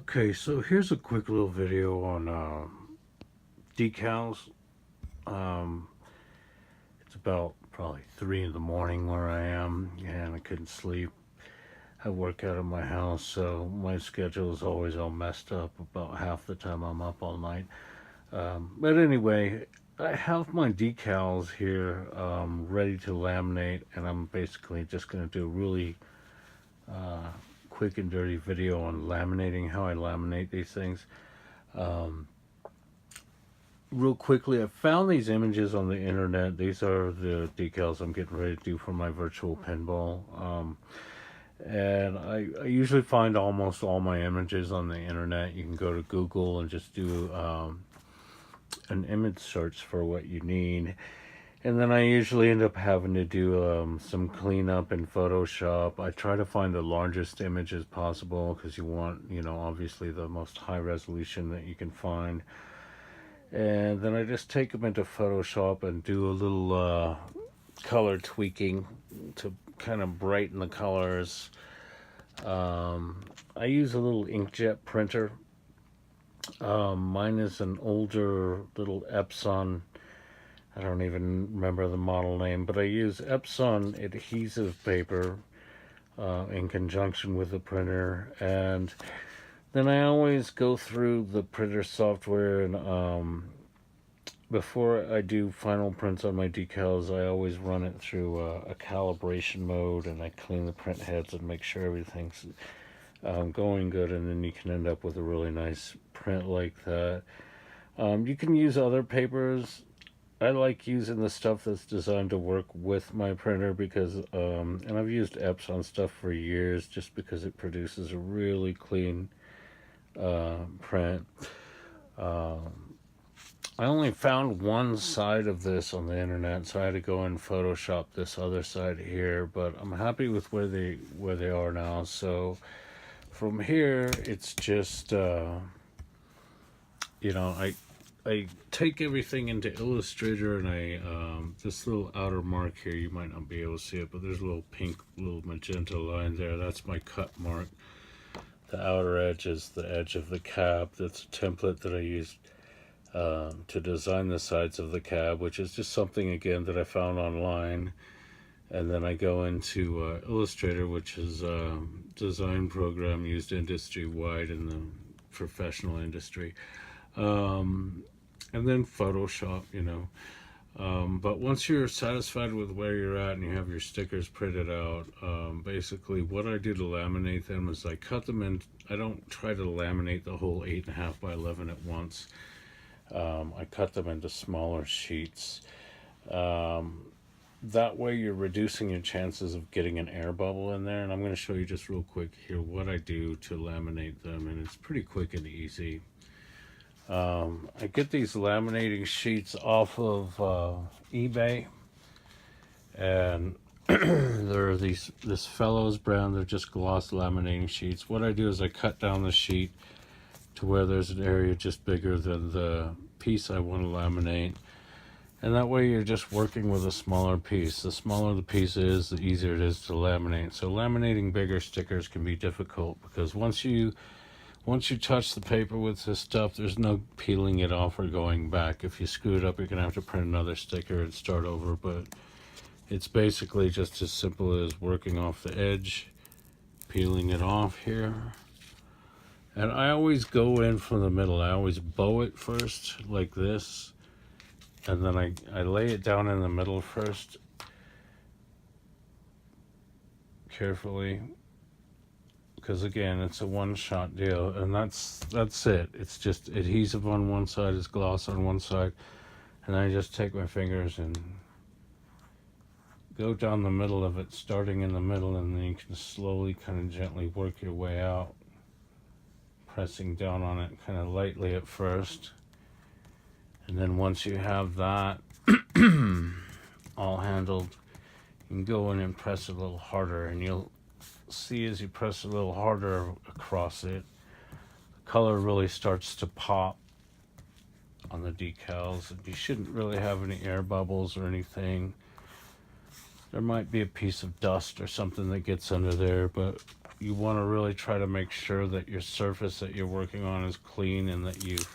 Okay, so here's a quick little video on decals. Um, it's about probably 3 in the morning where I am, and I couldn't sleep. I work out of my house, so my schedule is always all messed up. About half the time I'm up all night. But anyway, I have my decals here ready to laminate, and I'm basically just going to do a really uh, quick and dirty video on laminating, how I laminate these things. Um, Real quickly, I found these images on the internet. These are the decals I'm getting ready to do for my virtual pinball. And I usually find almost all my images on the internet. You can go to Google and just do an image search for what you need. And then I usually end up having to do some cleanup in Photoshop. I try to find the largest images possible because you want, obviously the most high resolution that you can find. And then I just take them into Photoshop and do a little color tweaking to kind of brighten the colors. I use a little inkjet printer. Mine is an older little Epson. I don't even remember the model name, but I use Epson adhesive paper in conjunction with the printer. And then I always go through the printer software and before I do final prints on my decals, I always run it through a calibration mode, and I clean the print heads and make sure everything's going good, and then you can end up with a really nice print like that. You can use other papers. I like using the stuff that's designed to work with my printer because, and I've used Epson stuff for years just because it produces a really clean print. I only found one side of this on the internet, so I had to go and Photoshop this other side here. But I'm happy with where they are now. So from here, it's just I take everything into Illustrator, and I this little outer mark here, you might not be able to see it, but there's a little pink, little magenta line there. That's my cut mark. The outer edge is the edge of the cab. That's a template that I used to design the sides of the cab, which is just something again that I found online. And then I go into Illustrator, which is a design program used industry-wide in the professional industry. And then Photoshop. But once you're satisfied with where you're at and you have your stickers printed out, basically what I do to laminate them is I cut them in. I don't try to laminate the whole 8.5 by 11 at once. I cut them into smaller sheets. That way you're reducing your chances of getting an air bubble in there. And I'm going to show you just real quick here what I do to laminate them. And it's pretty quick and easy. I get these laminating sheets off of eBay. And they're this Fellows brand. They're just gloss laminating sheets. What I do is I cut down the sheet to where there's an area just bigger than the piece I want to laminate. And that way you're just working with a smaller piece. The smaller the piece is, the easier it is to laminate. So laminating bigger stickers can be difficult because once you touch the paper with this stuff, there's no peeling it off or going back. If you screw it up, you're going to have to print another sticker and start over. But it's basically just as simple as working off the edge, peeling it off here. And I always go in from the middle. I always bow it first, like this. And then I lay it down in the middle first, carefully. Because again, it's a one-shot deal. And that's it. It's just adhesive on one side, it's gloss on one side. And I just take my fingers and go down the middle of it, starting in the middle. And then you can slowly, kind of gently work your way out. Pressing down on it kind of lightly at first, and then once you have that all handled, you can go in and press a little harder, and you'll see as you press a little harder across it, the color really starts to pop on the decals. And you shouldn't really have any air bubbles or anything. There might be a piece of dust or something that gets under there, but you want to really try to make sure that your surface that you're working on is clean, and that you've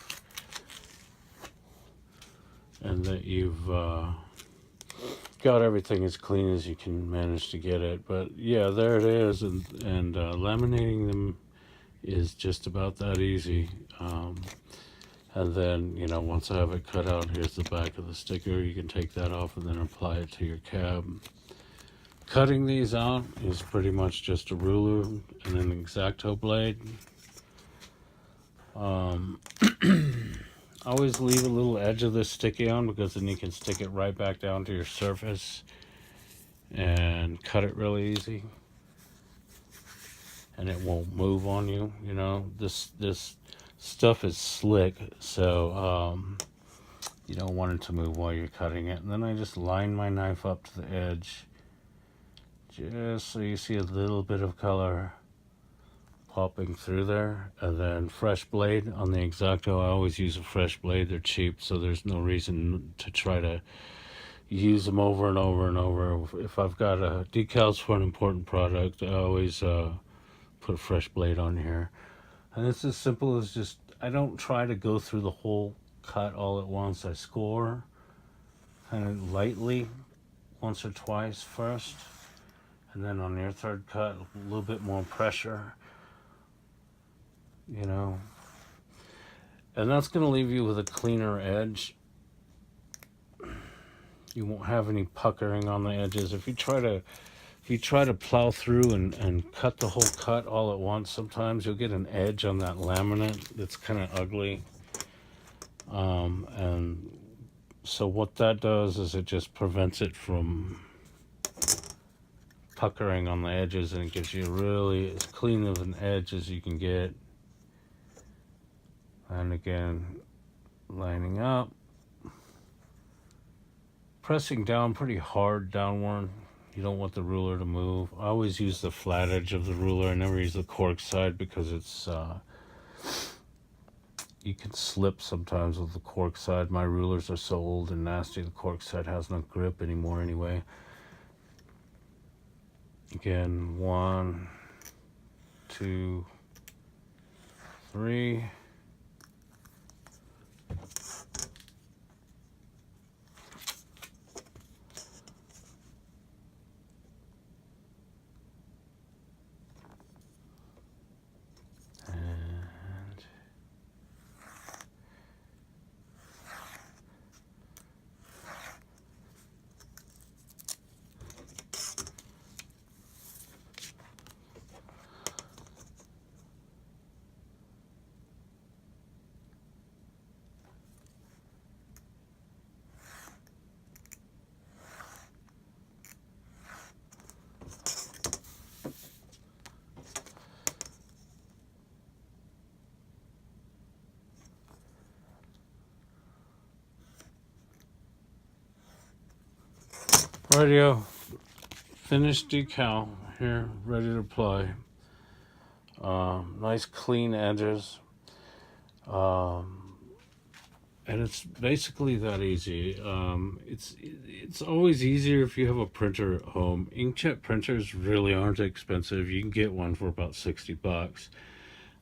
got everything as clean as you can manage to get it. But yeah, there it is, and laminating them is just about that easy. And then, once I have it cut out, here's the back of the sticker. You can take that off and then apply it to your cab. Cutting these out is pretty much just a ruler and an X-Acto blade. Always leave a little edge of this sticky on, because then you can stick it right back down to your surface and cut it really easy, and it won't move on you. This stuff is slick, so you don't want it to move while you're cutting it. And then I just line my knife up to the edge, just so you see a little bit of color popping through there. And then fresh blade on the X-Acto. I always use a fresh blade. They're cheap, so there's no reason to try to use them over and over and over. If I've got decals for an important product, I always put a fresh blade on here. And it's as simple as just, I don't try to go through the whole cut all at once. I score kind of lightly once or twice first, and then on your third cut, a little bit more pressure, and that's going to leave you with a cleaner edge. You won't have any puckering on the edges. If you try to plow through and cut the whole cut all at once, sometimes you'll get an edge on that laminate that's kind of ugly. And so what that does is it just prevents it from puckering on the edges, and it gives you really as clean of an edge as you can get. And again, lining up, pressing down pretty hard downward. You don't want the ruler to move. I always use the flat edge of the ruler. I never use the cork side, because it's you can slip sometimes with the cork side. My rulers are so old and nasty, the cork side has no grip anymore anyway. Again, 1, 2, 3. Radio, finished decal here, ready to apply. Nice clean edges. And it's basically that easy. It's always easier if you have a printer at home. Inkjet printers really aren't expensive. You can get one for about $60.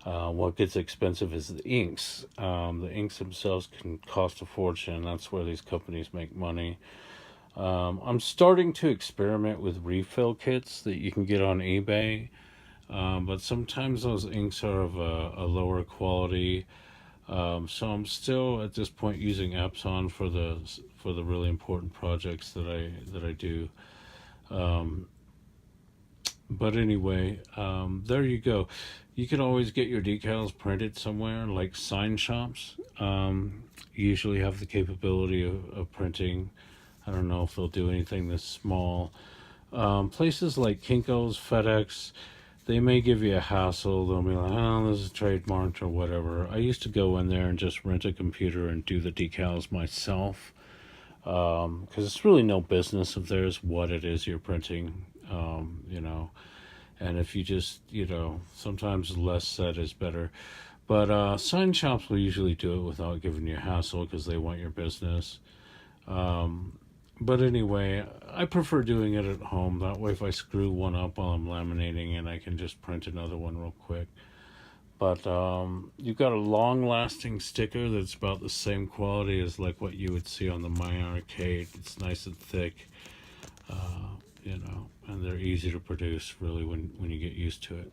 What gets expensive is the inks. The inks themselves can cost a fortune. That's where these companies make money. I'm starting to experiment with refill kits that you can get on eBay, but sometimes those inks are of a lower quality. So I'm still at this point using Epson for the really important projects that I do. But anyway, there you go. You can always get your decals printed somewhere, like sign shops. Usually have the capability of printing. I don't know if they'll do anything this small. Places like Kinko's, FedEx, they may give you a hassle. They'll be like, oh, this is trademarked or whatever. I used to go in there and just rent a computer and do the decals myself, because it's really no business of theirs what it is you're printing, and if you just, sometimes less said is better. But sign shops will usually do it without giving you a hassle, because they want your business. But anyway, I prefer doing it at home. That way, if I screw one up while I'm laminating it, I can just print another one real quick. But you've got a long-lasting sticker that's about the same quality as like what you would see on the My Arcade. It's nice and thick, uh, and they're easy to produce really when you get used to it.